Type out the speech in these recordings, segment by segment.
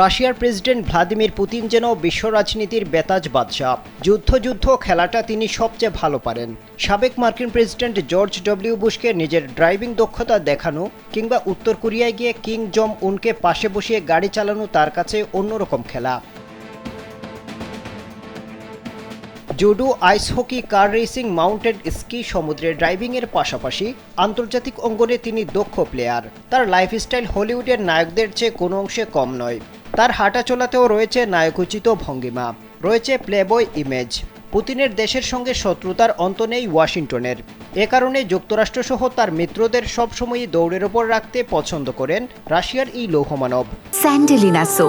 রাশিয়ার president Vladimir Putin যেন বিশ্ব রাজনীতির বেতাজ বাদশাহ। যুদ্ধ খেলাটা তিনি সবচেয়ে ভালো পারেন। সাবেক মার্কিন প্রেসিডেন্ট জর্জ ডব্লিউ বুশকে নিজের ড্রাইভিং দক্ষতা দেখানো কিংবা উত্তর কোরিয়ায় গিয়ে কিং জং উনকে পাশে বসিয়ে গাড়ি চালানো তার কাছে অন্যরকম খেলা। Judo, ice hockey, car racing, mounted ski, সমুদ্রে ড্রাইভিংয়ের পাশাপাশি আন্তর্জাতিক অঙ্গনে তিনি দক্ষ প্লেয়ার। তার লাইফস্টাইল হলিউডের নায়কদের চেয়ে কোনো অংশে কম নয়। তার হাঁটা চলাতেও রয়েছে নায়কোচিত ভঙ্গিমা, রয়েছে প্লেবয় ইমেজ। পুতিনের দেশের সঙ্গে শত্রুতার অন্ত নেই ওয়াশিংটনের। এ কারণে যুক্তরাষ্ট্রসহ তার মিত্রদের সবসময়ই দৌড়ের ওপর রাখতে পছন্দ করেন রাশিয়ার এই লৌহমানব। স্যান্ডেলিনা সো,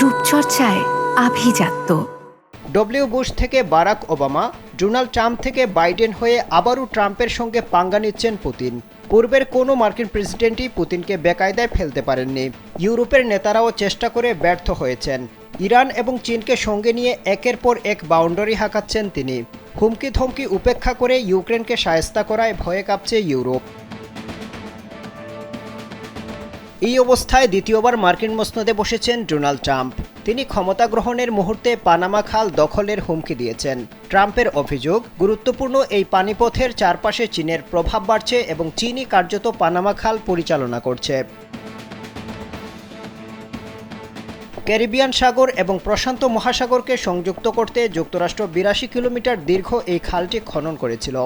রূপচর্চায় আভিজাত্য। ডব্লিউ বুশ থেকে বারাক ওবামা, ডোনাল্ড ট্রাম্প থেকে বাইডেন হয়ে আবারও ট্রাম্পের সঙ্গে পাঙ্গা নিচ্ছেন পুতিন। পূর্বের কোনো মার্কিন প্রেসিডেন্টই পুতিনকে বেকায়দায় ফেলতে পারেননি। ইউরোপের নেতারাও চেষ্টা করে ব্যর্থ হয়েছেন। ইরান এবং চীনকে সঙ্গে নিয়ে একের পর এক বাউন্ডারি হাঁকাচ্ছেন তিনি। হুমকি ধমকি উপেক্ষা করে ইউক্রেনকে শায়েস্তা করায় ভয়ে কাঁপছে ইউরোপ। এই অবস্থায় দ্বিতীয়বার মার্কিন মসনদে বসেছেন ডোনাল্ড ট্রাম্প। তিনি ক্ষমতা গ্রহণের মুহূর্তে পানামা খাল দখলের হুমকি দিয়েছেন। ট্রাম্পের অভিযোগ, গুরুত্বপূর্ণ এই পানিপথের চারপাশে চীনের প্রভাব বাড়ছে এবং চীনই কার্যত পানামা খাল পরিচালনা করছে। ক্যারিবিয়ান সাগর এবং প্রশান্ত মহাসাগরকে সংযুক্ত করতে যুক্তরাষ্ট্র ৮২ কিলোমিটার দীর্ঘ এই খালটি খনন করেছিল।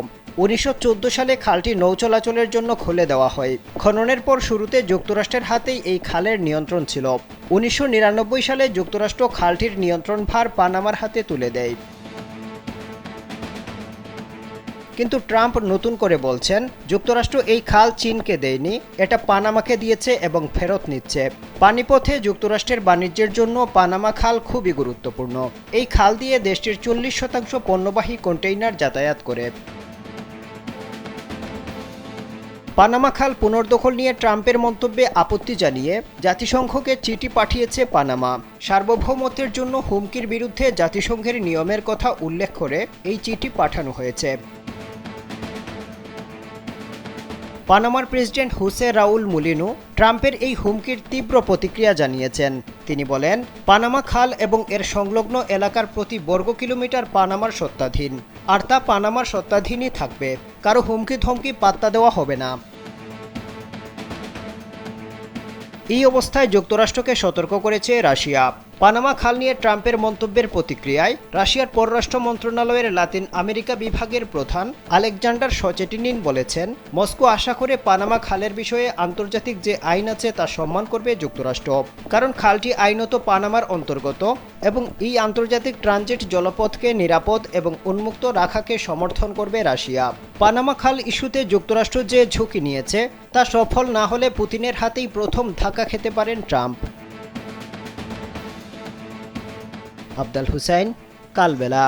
১৯১৪ সালে খালটি নৌ চলাচলের জন্য খুলে দেওয়া হয়। খননের পর শুরুতে যুক্তরাষ্ট্রের হাতেই এই খালের নিয়ন্ত্রণ ছিল। ১৯৯৯ সালে যুক্তরাষ্ট্র খালটির নিয়ন্ত্রণভার পানামার হাতে তুলে দেয়। কিন্তু ট্রাম্প নতুন করে বলছেন, যুক্তরাষ্ট্র এই খাল চীনকে দেয়নি, এটা পানামাকে দিয়েছে এবং ফেরত নিচ্ছে। পানিপথে যুক্তরাষ্ট্রের বাণিজ্যের জন্য পানামা খাল খুবই গুরুত্বপূর্ণ। এই খাল দিয়ে দেশটির ৪০% পণ্যবাহী কন্টেইনার যাতায়াত করে। পানামা খাল পুনর্দখল নিয়ে ট্রাম্পের মন্তব্যে আপত্তি জানিয়ে জাতিসংঘকে চিঠি পাঠিয়েছে পানামা। সার্বভৌমত্বের জন্য হুমকির বিরুদ্ধে জাতিসংঘের নিয়মের কথা উল্লেখ করে এই চিঠি পাঠানো হয়েছে। পানামার প্রেসিডেন্ট হোসে রাউল মুলিনো ট্রাম্পের এই হুমকির তীব্র প্রতিক্রিয়া জানিয়েছেন। তিনি বলেন, পানামা খাল এবং এর সংলগ্ন এলাকার প্রতি বর্গ কিলোমিটার পানামার সত্ত্বাধীন, আর তা পানামার সত্ত্বাধীনই থাকবে। কারো হুমকি ধমকি পাত্তা দেওয়া হবে না। এই অবস্থায় যুক্তরাষ্ট্রকে সতর্ক করেছে রাশিয়া। পানামা খাল নিয়ে ট্রাম্পের মন্তব্যের প্রতিক্রিয়ায় রাশিয়ার পররাষ্ট্র মন্ত্রণালয়ের লাতিন আমেরিকা বিভাগের প্রধান আলেকজান্ডার সচেটিনিন বলেছেন, মস্কো আশা করে পানামা খালের বিষয়ে আন্তর্জাতিক যে আইন আছে তা সম্মান করবে যুক্তরাষ্ট্র। কারণ খালটি আইনত পানামার অন্তর্গত এবং এই আন্তর্জাতিক ট্রানজিট জলপথকে নিরাপদ এবং উন্মুক্ত রাখাকে সমর্থন করবে রাশিয়া। পানামা খাল ইস্যুতে যুক্তরাষ্ট্র যে ঝুঁকি নিয়েছে তা সফল না হলে পুতিনের হাতেই প্রথম ধাক্কা খেতে পারেন ট্রাম্প। আফদাল হুসাইন, কালবেলা।